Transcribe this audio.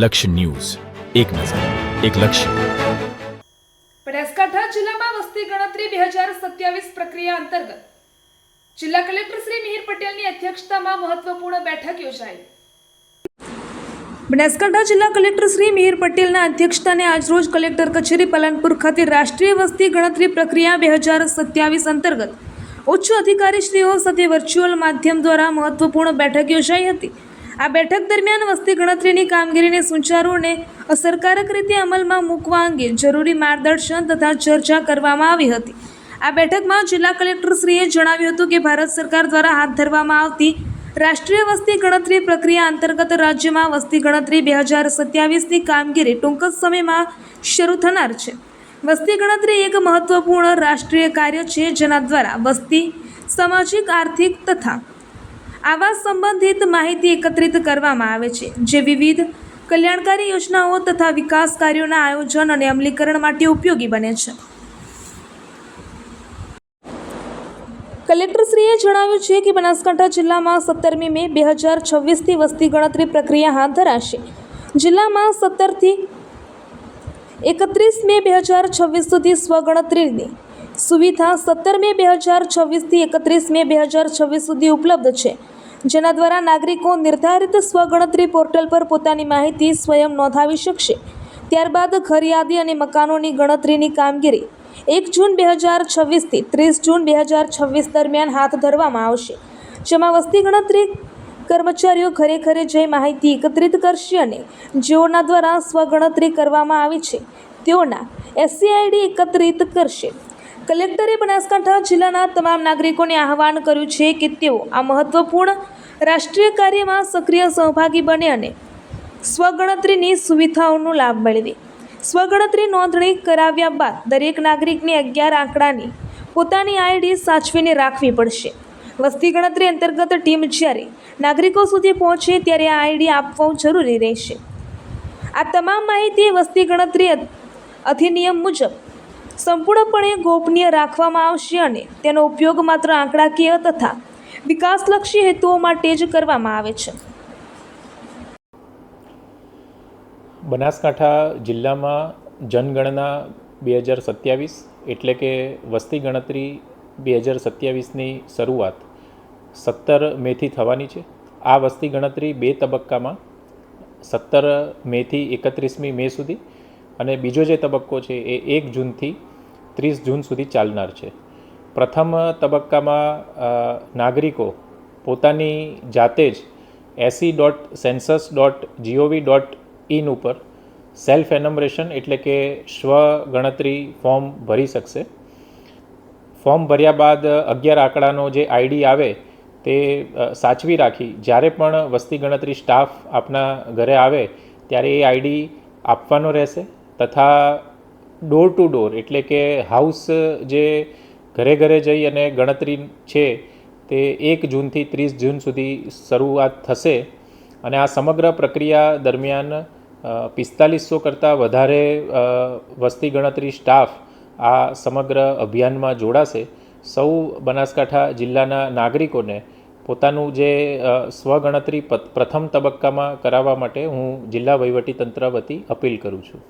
લક્ષ્ય ન્યૂઝ, એક નજર, એક લક્ષ્ય. બનાસકાંઠા જિલ્લામાં વસ્તી ગણતરી 2027 પ્રક્રિયા અંતર્ગત જિલ્લા કલેક્ટર શ્રી મિહિર પટેલની અધ્યક્ષતામાં મહત્વપૂર્ણ બેઠક યોજાઈ. બનાસકાંઠા જિલ્લા કલેક્ટર શ્રી મિહિર પટેલના અધ્યક્ષસ્થાને આજરોજ કલેક્ટર કચેરી પાલનપુર ખાતે રાષ્ટ્રીય વસ્તી ગણતરી પ્રક્રિયા 2027 અંતર્ગત ઉચ્ચ અધિકારીશ્રીઓ સાથે વર્ચ્યુઅલ માધ્યમ દ્વારા મહત્વપૂર્ણ બેઠક યોજાઈ હતી. આ બેઠક દરમિયાન વસ્તી ગણતરીની કામગીરીને સુચારુ અને અસરકારક રીતે અમલમાં મૂકવા અંગે જરૂરી માર્ગદર્શન તથા ચર્ચા કરવામાં આવી હતી. આ બેઠકમાં જિલ્લા કલેક્ટરશ્રીએ જણાવ્યું હતું કે ભારત સરકાર દ્વારા હાથ ધરવામાં આવતી રાષ્ટ્રીય વસ્તી ગણતરી પ્રક્રિયા અંતર્ગત રાજ્યમાં વસ્તી ગણતરી 2027ની કામગીરી ટૂંક જ સમયમાં શરૂ થનાર છે. વસ્તી ગણતરી એક મહત્વપૂર્ણ રાષ્ટ્રીય કાર્ય છે, જેના દ્વારા વસ્તી, સામાજિક, આર્થિક તથા આવાસ સંબંધિત માહિતી એકત્રિત કરવામાં આવે છે, જે વિવિધ કલ્યાણકારી યોજનાઓ તથા વિકાસ કાર્યોના આયોજન અને અમલીકરણ માટે ઉપયોગી બને છે. કલેક્ટરશ્રીએ જણાવ્યું છે કે બનાસકાંઠા જિલ્લામાં 17મી મે 2026થી વસ્તી ગણતરી પ્રક્રિયા હાથ ધરાશે. જિલ્લામાં 17થી 31 મે 2026 સુધી સ્વગણતરીની સુવિધા 17 મે 2026થી 31 મે 2026 સુધી ઉપલબ્ધ છે, જેના દ્વારા નાગરિકો નિર્ધારિત સ્વગણતરી પોર્ટલ પર પોતાની માહિતી સ્વયં નોંધાવી શકશે. ત્યારબાદ ઘર યાદી અને મકાનોની ગણતરીની કામગીરી 1 જૂન 2026થી 30 જૂન 2026 દરમિયાન હાથ ધરવામાં આવશે, જેમાં વસ્તી ગણતરી કર્મચારીઓ ઘરે ઘરે જઈ માહિતી એકત્રિત કરશે અને જેઓના દ્વારા સ્વગણતરી કરવામાં આવી છે તેઓના SCID એકત્રિત કરશે. કલેક્ટરે બનાસકાંઠા જિલ્લાના તમામ નાગરિકોને આહવાન કર્યું છે કે તેઓ આ મહત્વપૂર્ણ રાષ્ટ્રીય કાર્યમાં સક્રિય સહભાગી બને અને સ્વગણતરીની સુવિધાઓનો લાભ મેળવે. સ્વગણતરી નોંધણી કરાવ્યા બાદ દરેક નાગરિકને 11 આંકડાની પોતાની ID સાચવીને રાખવી પડશે. વસ્તી ગણતરી અંતર્ગત ટીમ જ્યારે નાગરિકો સુધી પહોંચે ત્યારે આ ID આપવું જરૂરી રહેશે. આ તમામ માહિતી વસ્તી ગણતરી અધિનિયમ મુજબ સંપૂર્ણપણે ગોપનીય રાખવામાં આવશે અને તેનો ઉપયોગ માત્ર આંકડાકીય તથા વિકાસલક્ષી હેતુઓ માટે જ કરવામાં આવે છે. બનાસકાંઠા જિલ્લામાં જનગણના 2027 એટલે કે વસ્તી ગણતરી 2027ની શરૂઆત 17 મેથી થવાની છે. આ વસ્તી ગણતરી 2 તબક્કામાં 17 મેથી 31મી મે સુધી અને બીજો જે તબક્કો છે એ 1 જૂનથી 30 જૂન સુધી ચાલનાર છે. પ્રથમ તબક્કામાં નાગરિકો પોતાની જાતે જ se.census.gov.in ઉપર સેલ્ફ એનમરેશન એટલે કે સ્વગણતરી ફોર્મ ભરી શકશે. ફોર્મ ભર્યા બાદ 11 આંકડાનો જે ID આવે તે સાચવી રાખી જ્યારે પણ વસ્તી ગણતરી સ્ટાફ આપના ઘરે આવે ત્યારે એ ID આપવાનો રહેશે તથા ડોર ટુ ડોર એટલે કે હાઉસ જે ઘરે ઘરે જઈ અને ગણતરી છે તે 1 જૂનથી 30 જૂન સુધી શરૂઆત થશે અને આ સમગ્ર પ્રક્રિયા દરમિયાન 4500 કરતાં વધારે વસ્તી ગણતરી સ્ટાફ આ સમગ્ર અભિયાનમાં જોડાશે. સૌ બનાસકાંઠા જિલ્લાના નાગરિકોને પોતાનું જે સ્વગણતરી પ્રથમ તબક્કામાં કરાવવા માટે હું જિલ્લા વહીવટીતંત્ર વતી અપીલ કરું છું.